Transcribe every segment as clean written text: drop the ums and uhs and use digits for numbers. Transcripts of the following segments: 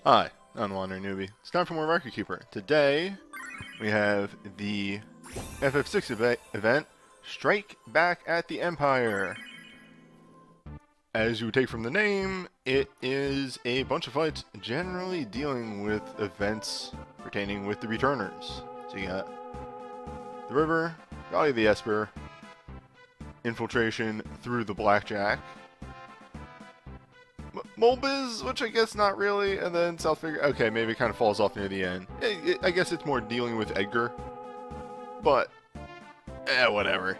Hi, I'm WanderingNewbie. It's time for more Record Keeper. Today, we have the FF6 event, Strike Back at the Empire. As you take from the name, it is a bunch of fights generally dealing with events pertaining with the returners. So you got the River, Valley of the Esper, Infiltration through the Blackjack, Molbiz, which I guess not really, and then South Figure. Okay, maybe it kind of falls off near the end. I guess it's more dealing with Edgar, but whatever.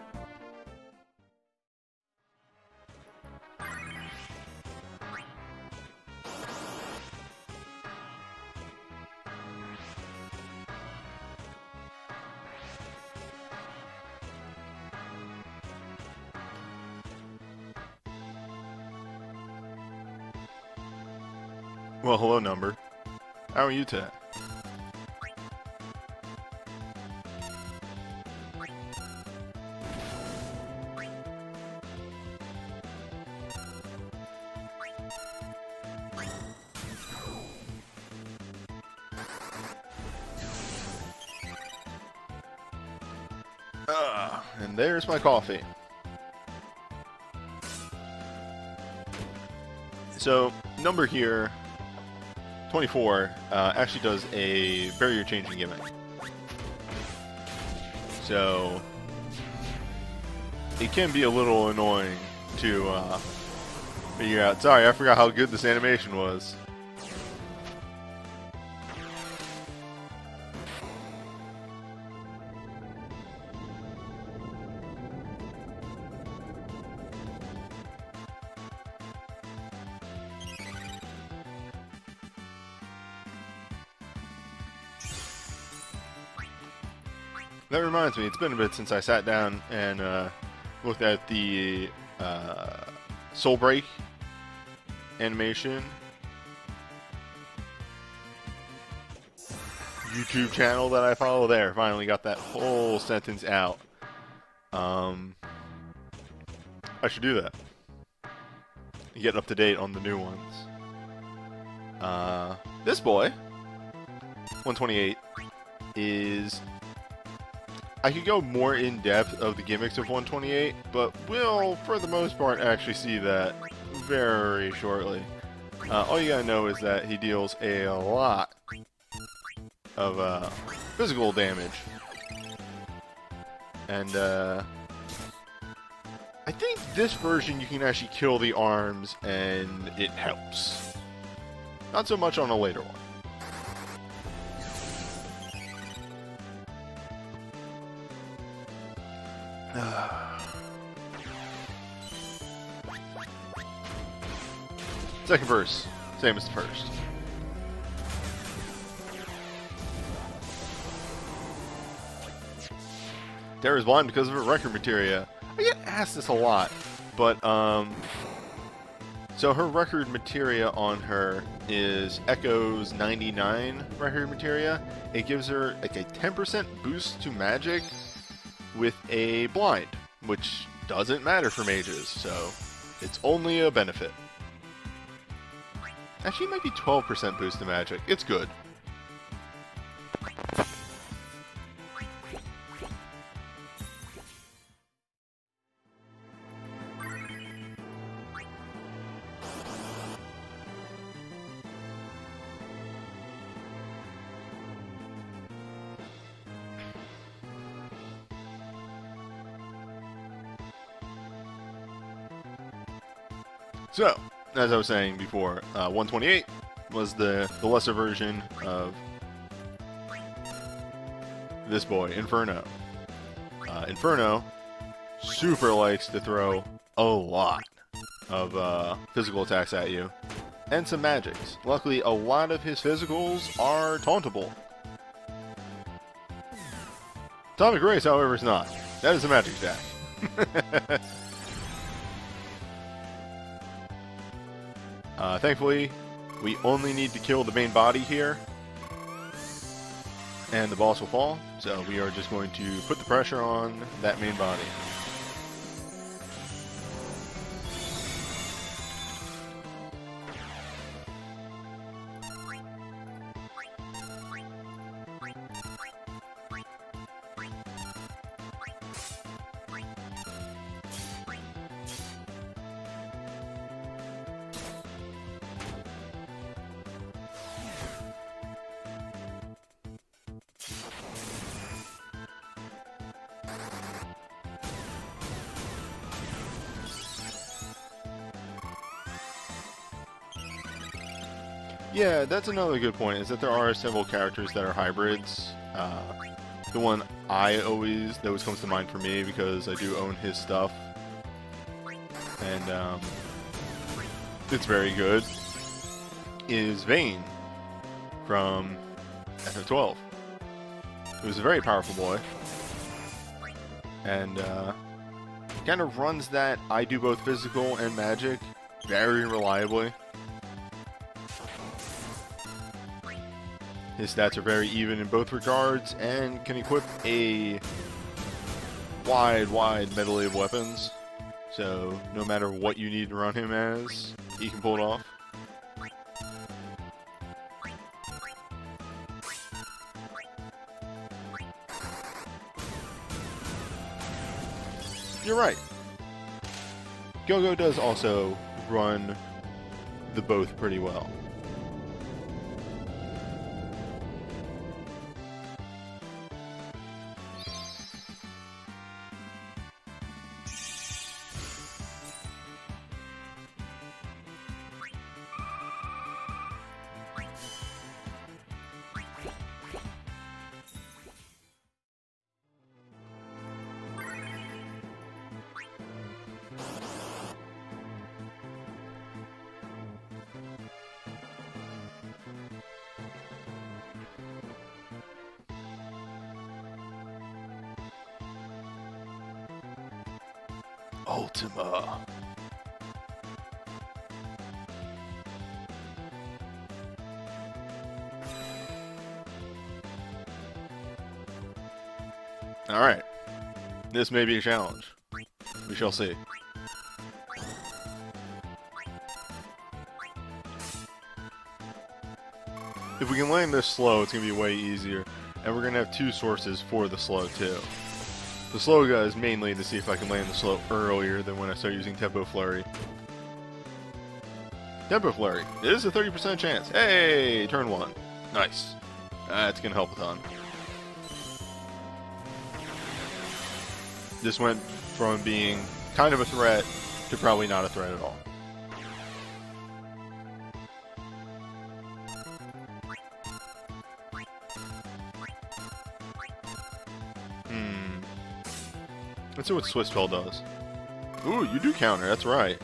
Well, hello, number. How are you today? And there's my coffee. So, number here, 24, actually does a barrier changing gimmick. So, it can be a little annoying to figure out. Sorry, I forgot how good this animation was. That reminds me, it's been a bit since I sat down and looked at the Soul Break animation YouTube channel that I follow there. Finally got that whole sentence out. I should do that. Get up to date on the new ones. This boy, 128, is... I could go more in depth of the gimmicks of 128, but we'll, for the most part, actually see that very shortly. All you gotta know is that he deals a lot of physical damage. And I think this version you can actually kill the arms and it helps. Not so much on a later one. Second verse, same as the first. Terra's blind because of her record materia. I get asked this a lot, but so her record materia on her is Echo's 99 record materia. It gives her like a 10% boost to magic with a blind, which doesn't matter for mages, so it's only a benefit. Actually, it might be 12% boost to magic. It's good. So, as I was saying before, 128 was the lesser version of this boy, Inferno. Inferno super likes to throw a lot of physical attacks at you, and some magics. Luckily, a lot of his physicals are tauntable. Atomic Race, however, is not. That is a magic attack. Thankfully, we only need to kill the main body here, and the boss will fall, so we are just going to put the pressure on that main body. Yeah, that's another good point, is that there are several characters that are hybrids. The one that always comes to mind for me, because I do own his stuff, and it's very good, is Vayne from FF12. It was a very powerful boy, and kind of runs that I do both physical and magic very reliably. His stats are very even in both regards, and can equip a wide medley of weapons. So no matter what you need to run him as, he can pull it off. You're right. Go-Go does also run the both pretty well. Ultima. Alright. This may be a challenge. We shall see. If we can land this slow, it's going to be way easier. And we're going to have two sources for the slow, too. The slow guy is mainly to see if I can land the slow earlier than when I start using Tempo Flurry. Tempo Flurry. It is a 30% chance. Hey! Turn 1. Nice. That's going to help a ton. This went from being kind of a threat to probably not a threat at all. Let's see what Swiss Spell does. Ooh, you do counter, that's right.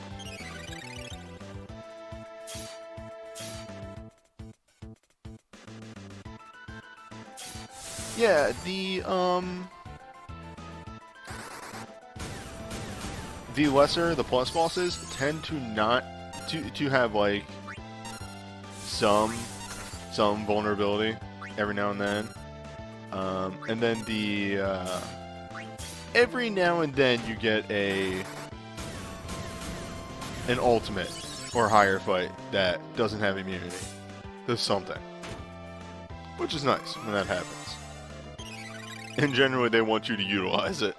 Yeah, the plus bosses tend to not to have like some vulnerability every now and then. And then the every now and then you get an ultimate or higher fight that doesn't have immunity. There's something. Which is nice when that happens. And generally they want you to utilize it.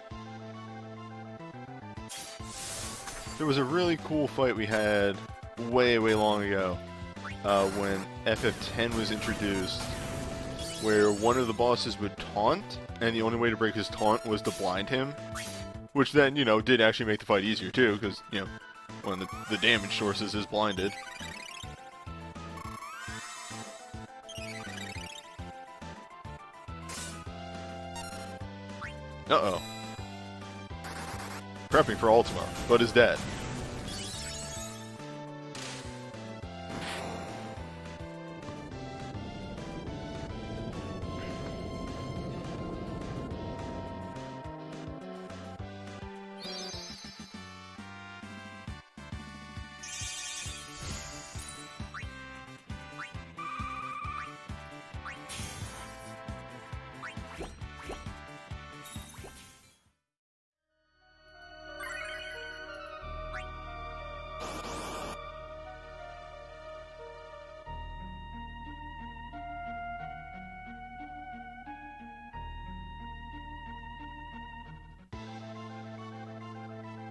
There was a really cool fight we had way long ago when FF10 was introduced, where one of the bosses would taunt, and the only way to break his taunt was to blind him. Which then, you know, did actually make the fight easier too, because, you know, one of the damage sources is blinded. Uh-oh. Prepping for Ultima, but is dead.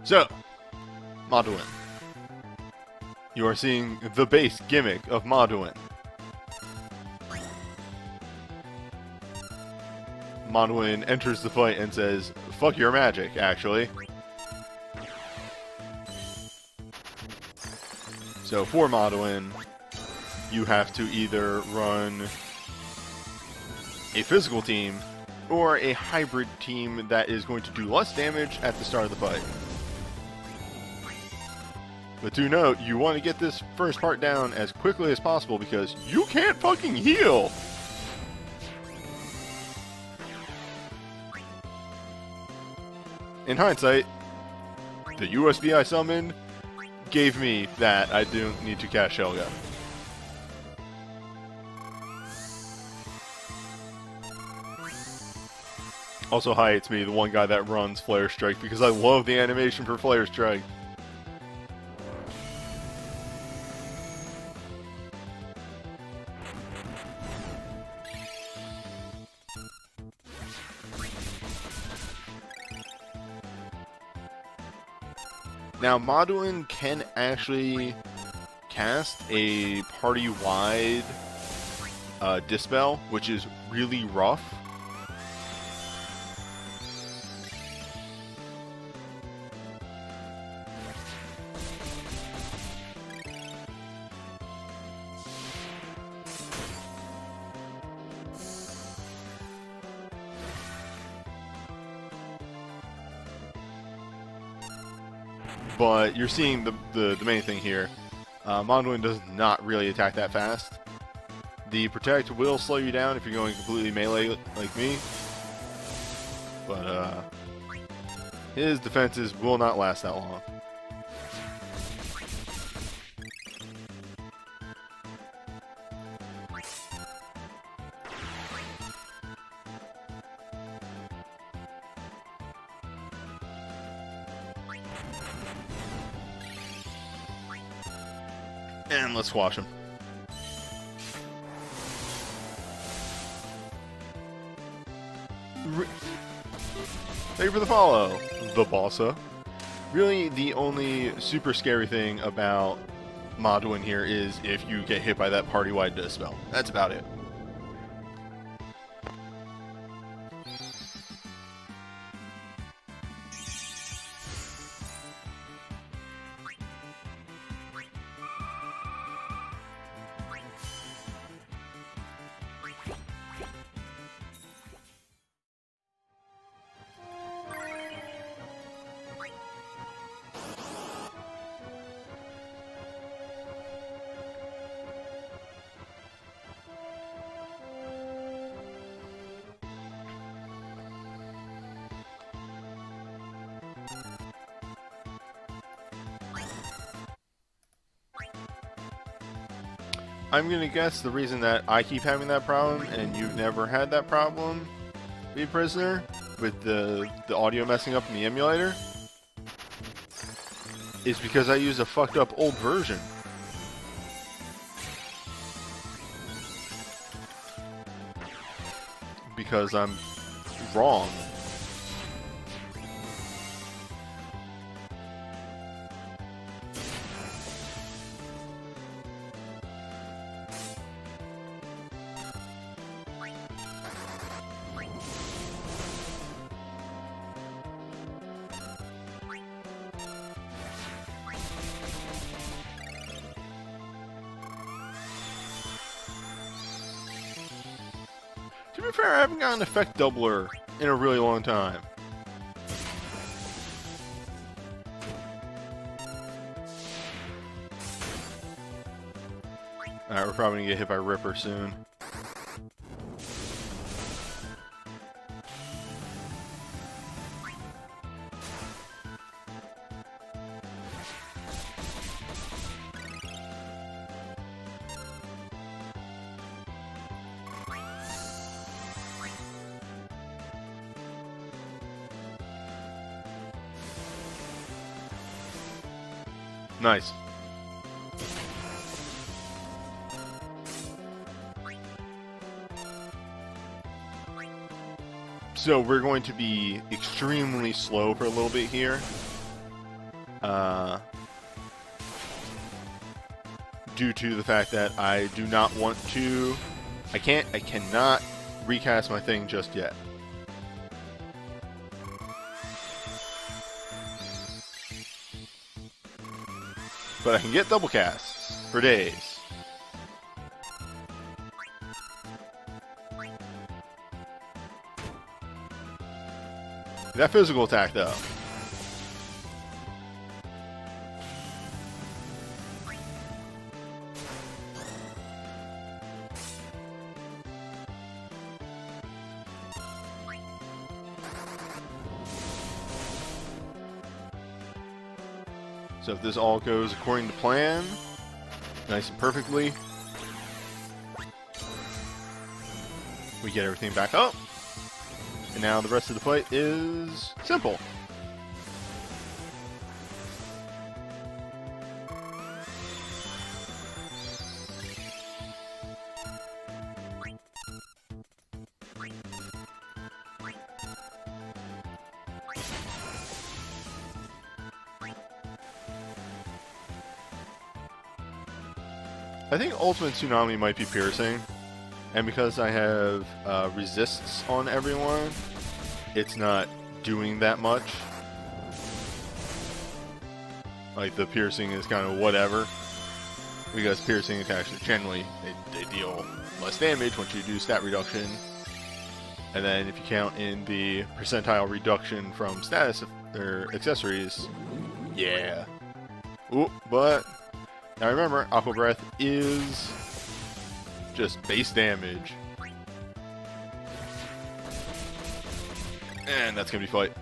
So, Maduin. You are seeing the base gimmick of Maduin. Maduin enters the fight and says, "Fuck your magic, actually." So for Maduin, you have to either run a physical team or a hybrid team that is going to do less damage at the start of the fight. But do note, you want to get this first part down as quickly as possible because you can't fucking heal! In hindsight, the USB I summoned gave me that I don't need to cast Helga. Also hi, it's me, the one guy that runs Flare Strike, because I love the animation for Flare Strike. Now, Modwin can actually cast a party-wide Dispel, which is really rough. But you're seeing the main thing here. Modwin does not really attack that fast. The Protect will slow you down if you're going completely melee like me. But his defenses will not last that long. And let's squash him. Thank you for the follow, the bossa. Really, the only super scary thing about Modwin here is if you get hit by that party-wide Dispel. That's about it. I'm gonna guess the reason that I keep having that problem and you've never had that problem, Be Prisoner, with the audio messing up in the emulator, is because I use a fucked up old version. Because I'm wrong. To be fair, I haven't got an effect doubler in a really long time. Alright, we're probably gonna get hit by Ripper soon. Nice. So we're going to be extremely slow for a little bit here. Due to the fact that I do not want to... I cannot recast my thing just yet. But I can get double casts for days. That physical attack, though. So if this all goes according to plan, nice and perfectly, we get everything back up. And now the rest of the fight is simple. I think Ultimate Tsunami might be piercing, and because I have resists on everyone, it's not doing that much. Like, the piercing is kind of whatever, because piercing attacks generally, they deal less damage once you do stat reduction, and then if you count in the percentile reduction from status or accessories, yeah. Ooh, but now remember, Aqua Breath is just base damage. And that's gonna be fight.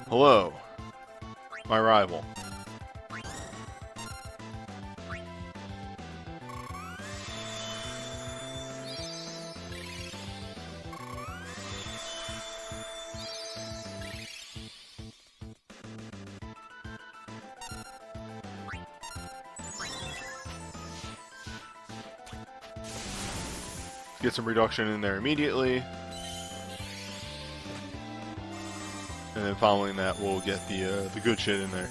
Hello, my rival. Get some reduction in there immediately. And then following that, we'll get the good shit in there.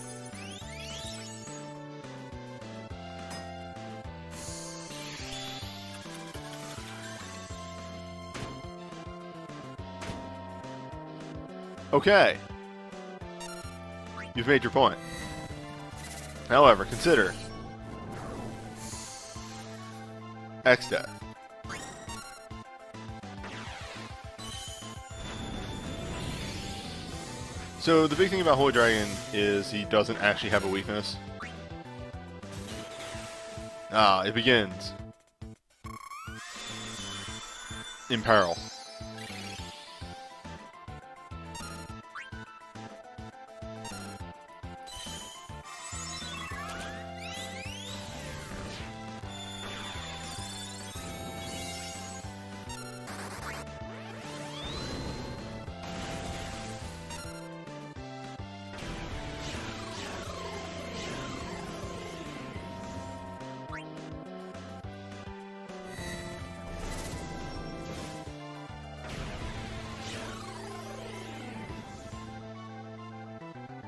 Okay. You've made your point. However, consider X-Death. So the big thing about Holy Dragon is he doesn't actually have a weakness. It begins in peril.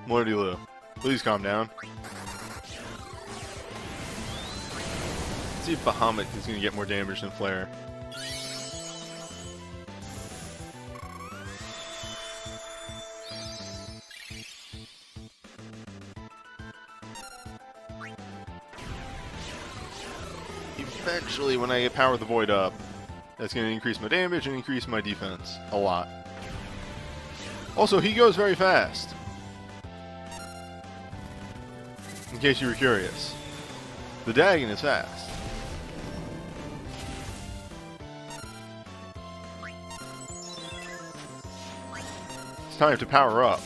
Lordy Lou, please calm down. Let's see if Bahamut is going to get more damage than Flare. Eventually, when I get Power of the Void up, that's going to increase my damage and increase my defense a lot. Also, he goes very fast. In case you were curious, the Dagon is fast. It's time to power up.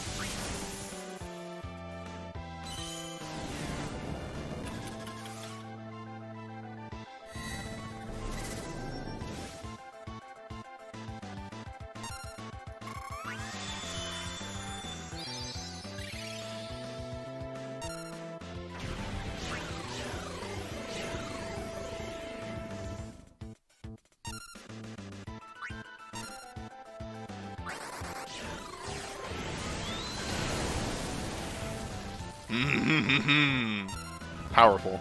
Powerful.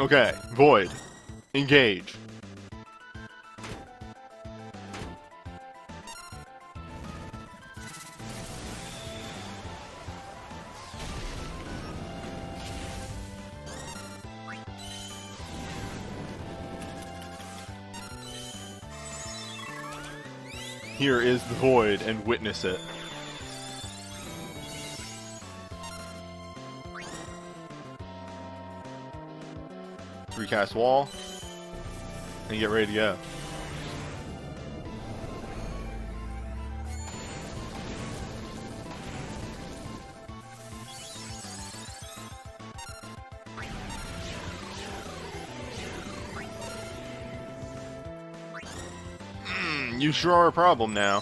Okay, Void. Engage. Here is the Void, and witness it. Recast wall, and get ready to go. You sure are a problem now.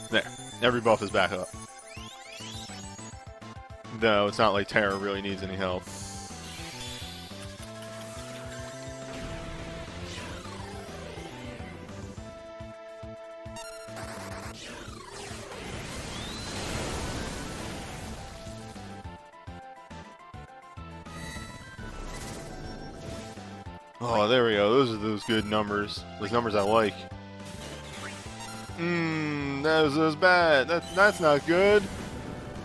There. Every buff is back up. Though it's not like Terra really needs any help. Oh, there we go. Those are those good numbers. Those numbers I like. That was bad. That's not good.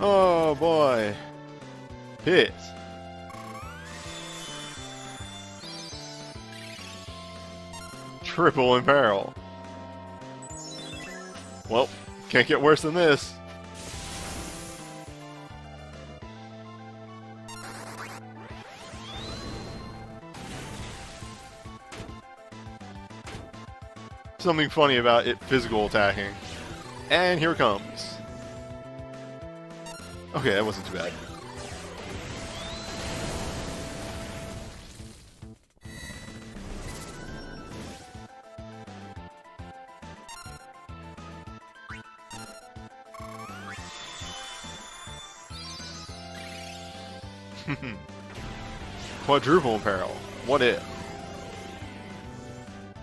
Oh boy. Hit. Triple Imperil. Well, can't get worse than this. Something funny about it physical attacking. And here it comes. Okay, that wasn't too bad. Quadruple Imperil. What if?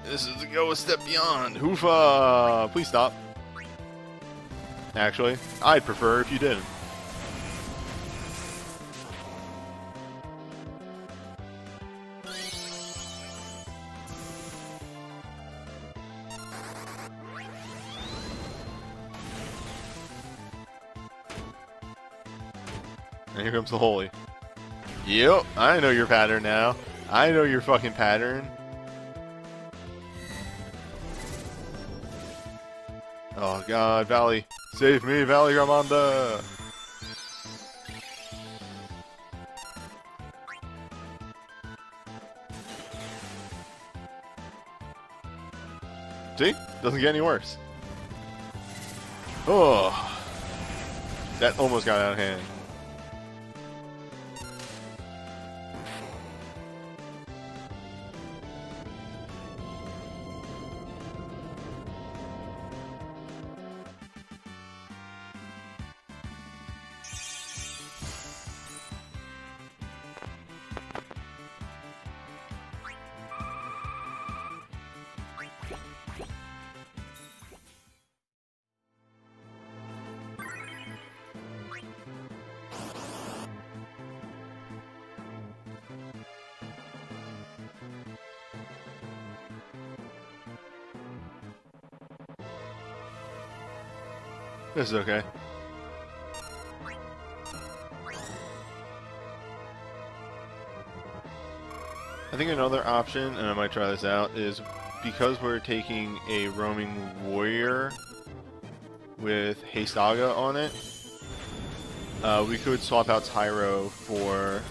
This is to go a step beyond. Hoofa! Please stop. Actually, I'd prefer if you didn't. And here comes the Holy. Yep, I know your pattern now. I know your fucking pattern. Oh god, Valley. Save me, Valley Ramonda! See? Doesn't get any worse. Oh. That almost got out of hand. This is okay. I think another option, and I might try this out, is because we're taking a roaming warrior with Hastaga on it, we could swap out Tyro for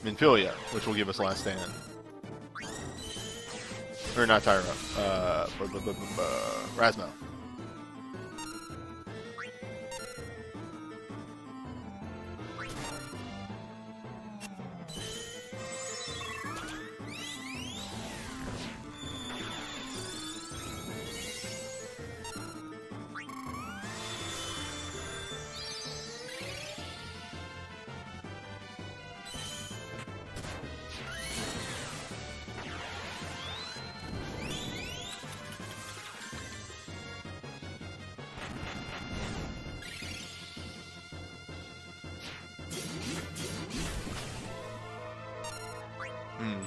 Minfilia, which will give us Last Stand. Or not Tyro, Razmo.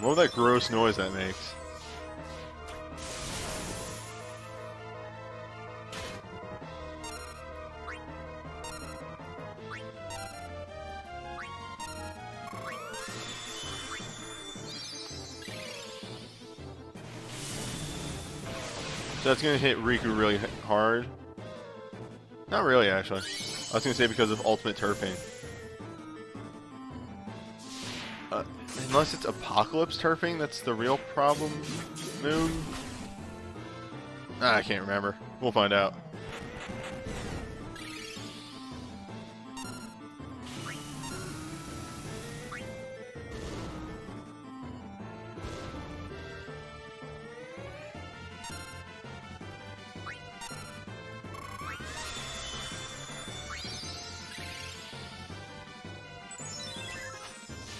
What was that gross noise that makes? So that's going to hit Riku really hard. Not really, actually. I was going to say because of Ultimate Turfing. Unless it's Apocalypse Turfing, that's the real problem. Moon? I can't remember. We'll find out.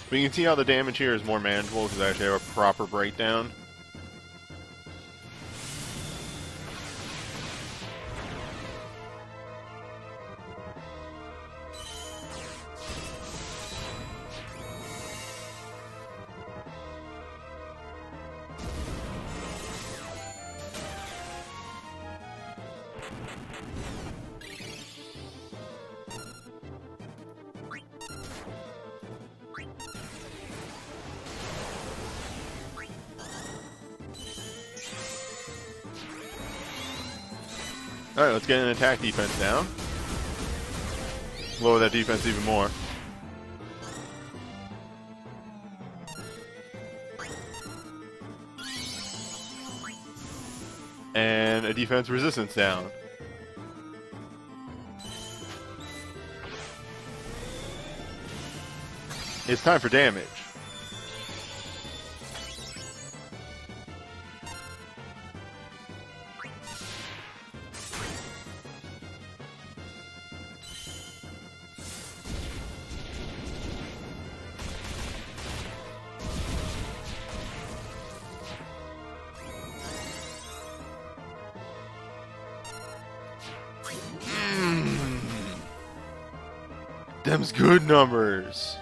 But you can see how the damage here is more manageable because I actually have a proper breakdown. Alright, let's get an attack defense down. Lower that defense even more. And a defense resistance down. It's time for damage. Them's good numbers.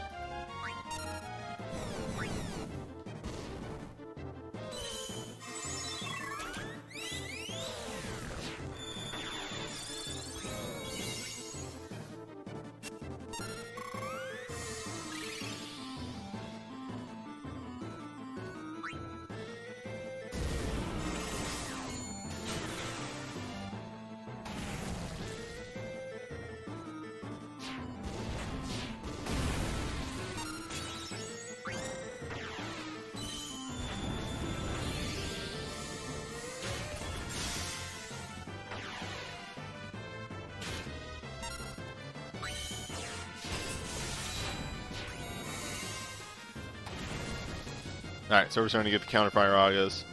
Alright, so we're starting to get the counterfire Agas.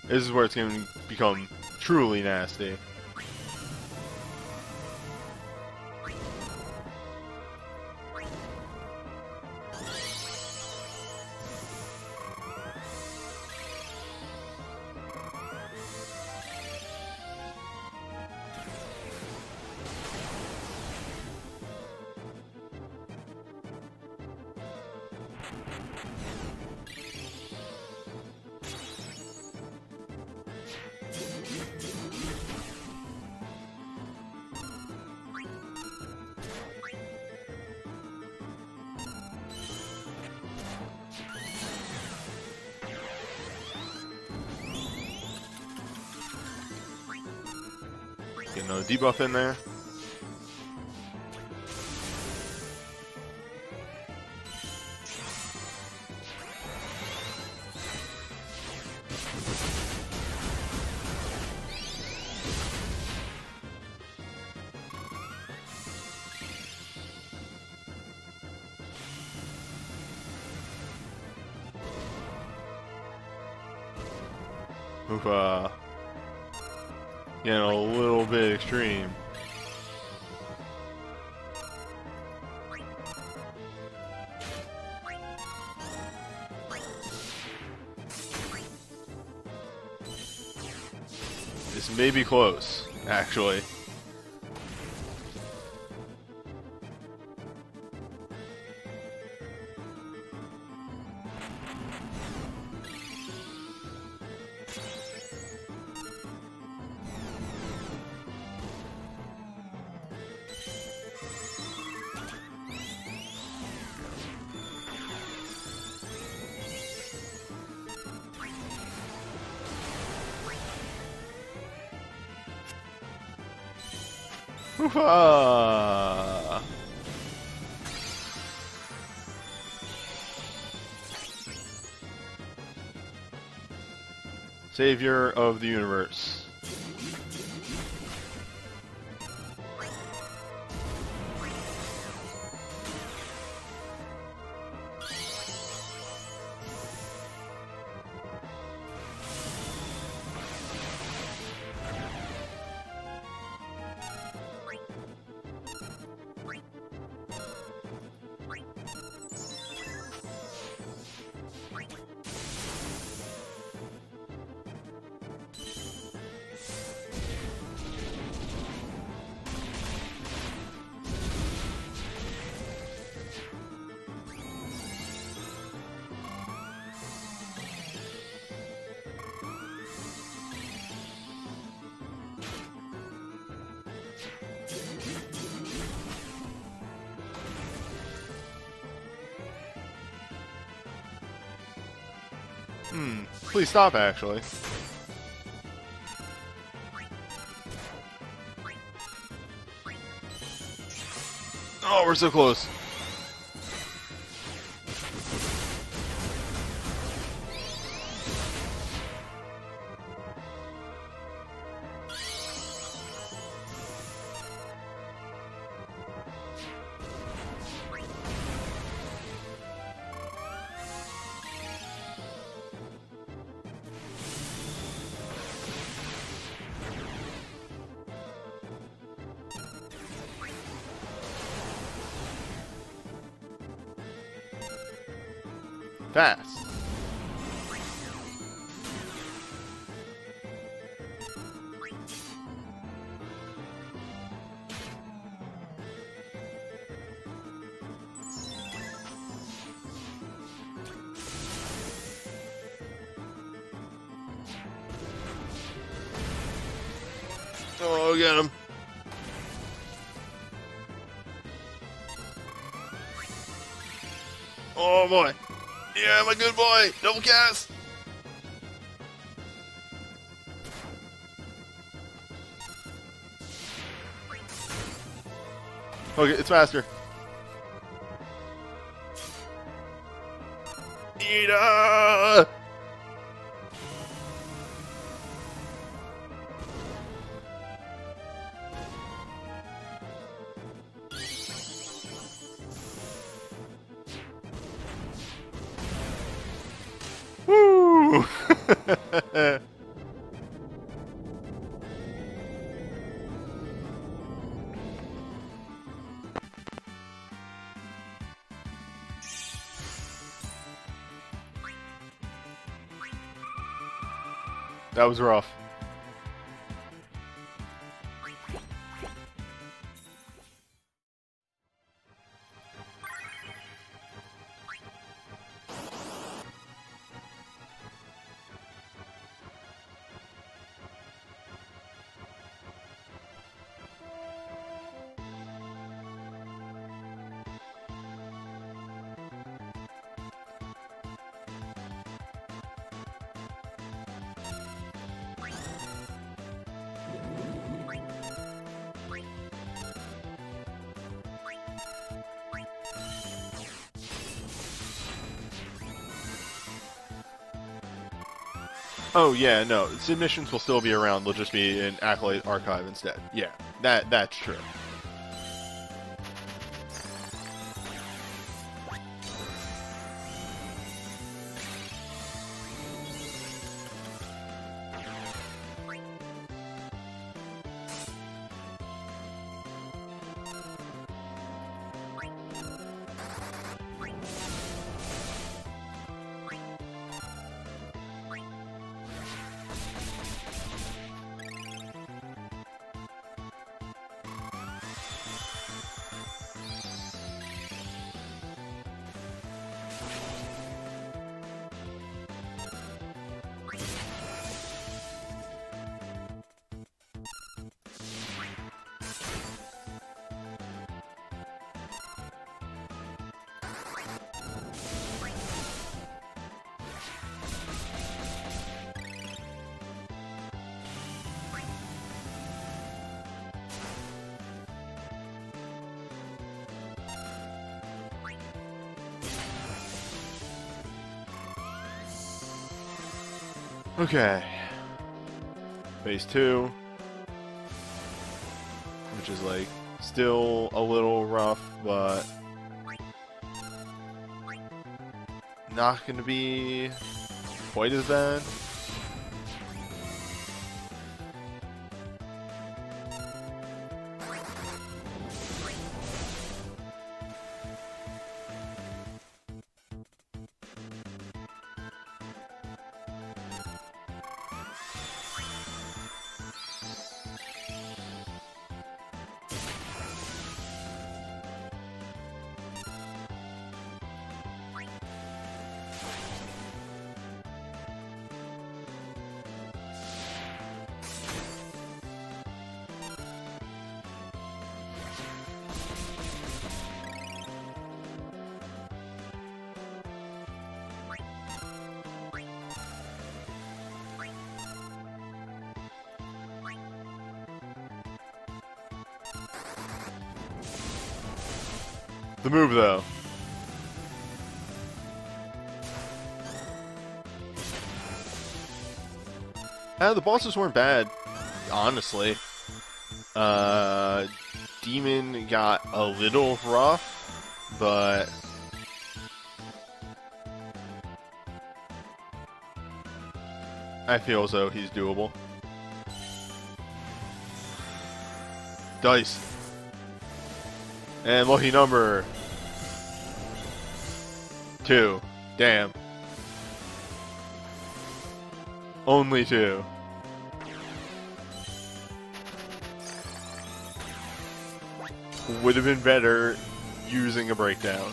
This is where it's going to become truly nasty. Get another debuff in there. Oof, getting a little bit extreme. This may be close, actually. Oof-ah. Savior of the universe. Please stop, actually. Oh, we're so close. Fast. Oh, get him. Oh boy. Yeah, my good boy! Double cast! Okay, it's faster. Ida! Woo! That was rough. Oh yeah, no, submissions will still be around. They'll just be in Accolade Archive instead. Yeah, that's true. Okay. Phase 2. Which is like still a little rough, but not gonna be quite as bad. The move, though. The bosses weren't bad, honestly. Demon got a little rough, but I feel as though he's doable. Dice. And lucky number 2. Damn. Only 2. Would have been better using a breakdown.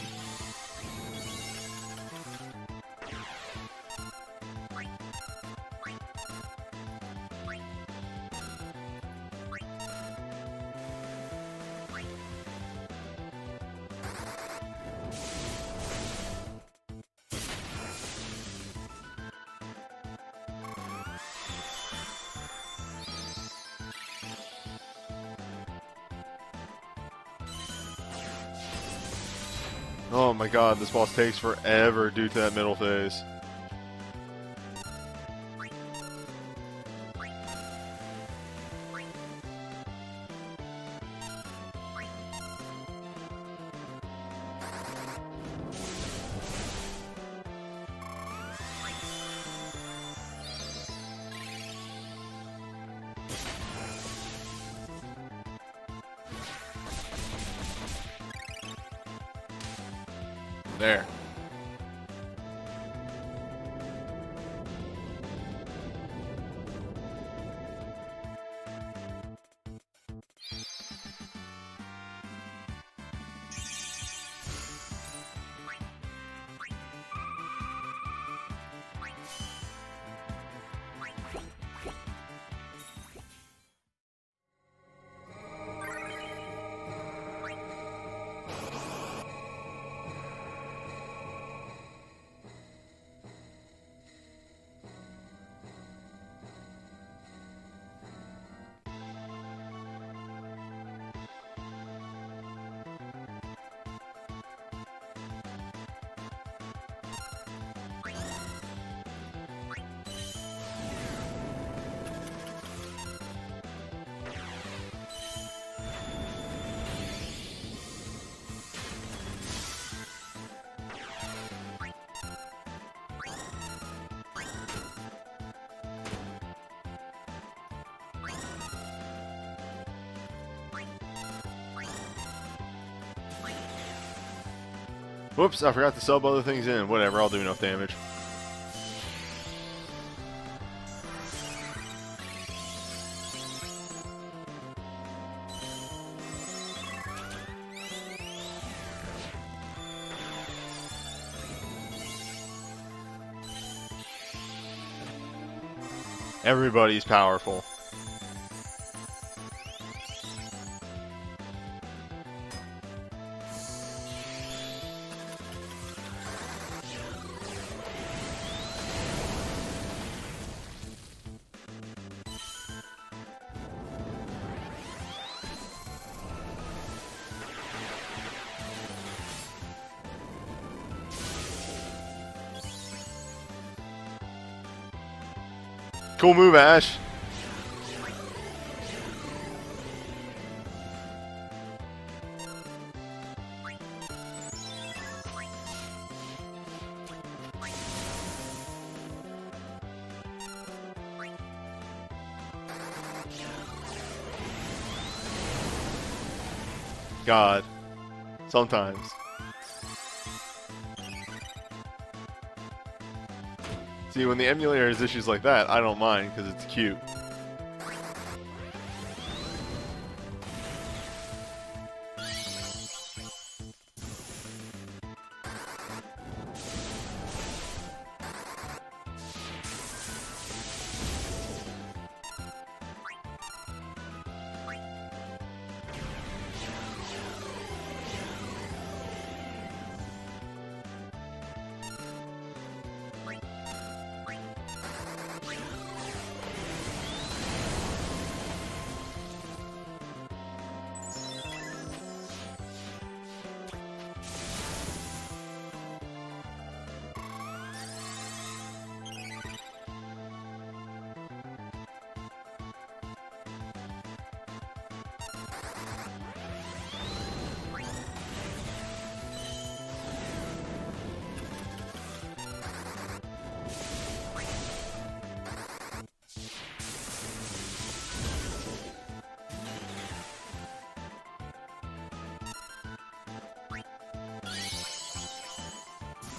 Oh my god, this boss takes forever due to that middle phase. There. Whoops, I forgot to sub other things in. Whatever, I'll do enough damage. Everybody's powerful. Cool move, Ash. God. Sometimes. See, when the emulator has issues like that, I don't mind because it's cute.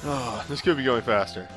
Oh, this could be going faster.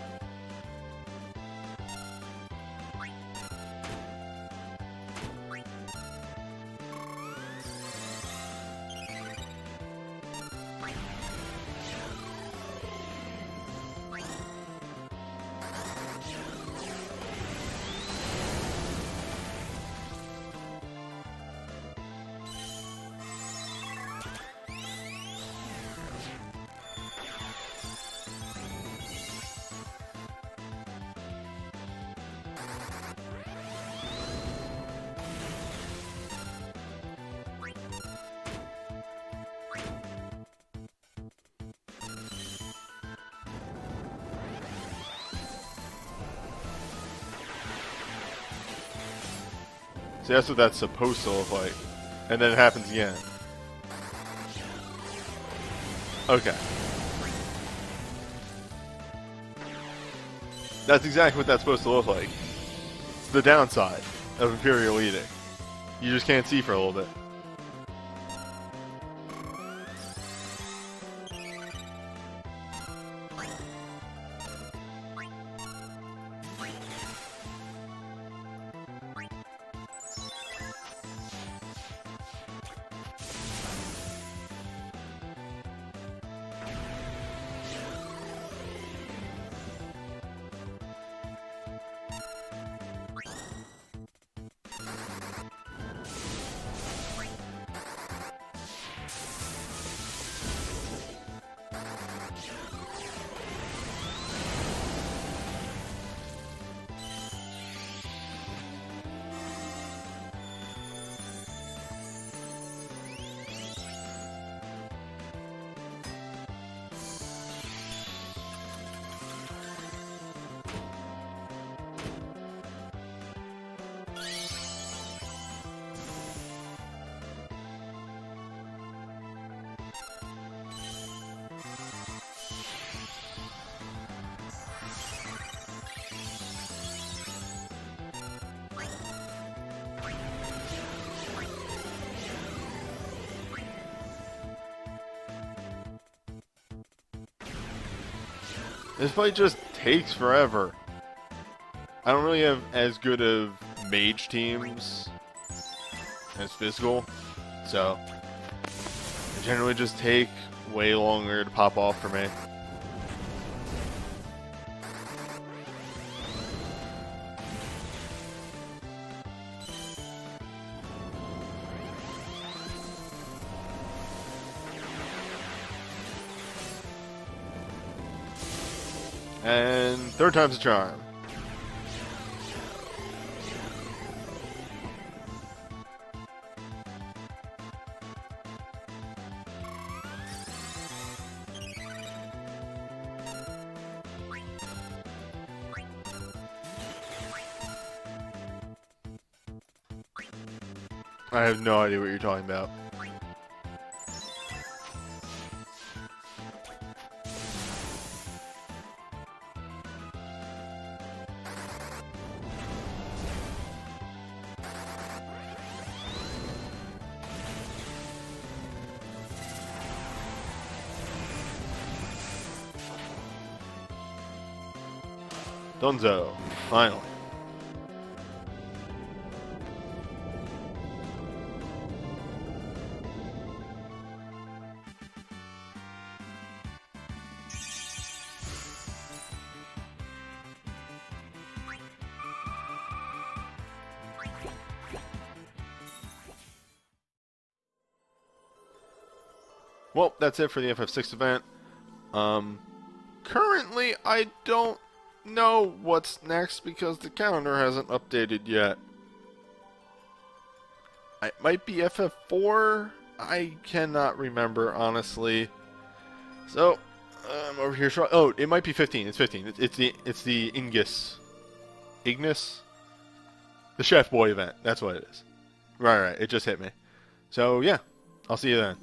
See, that's what that's supposed to look like. And then it happens again. Okay. That's exactly what that's supposed to look like. It's the downside of Imperial Edict. You just can't see for a little bit. This fight just takes forever. I don't really have as good of mage teams as physical, so they generally just take way longer to pop off for me. And third time's a charm. I have no idea what you're talking about. Dunzo, finally. Well, that's it for the FF6 event. Currently, I don't know what's next because the calendar hasn't updated yet. It might be FF4. I cannot remember, honestly. So, I'm over here. Oh, it might be 15. It's 15. It's the Ignis? The Chef Boy event. That's what it is. Right. It just hit me. So, yeah. I'll see you then.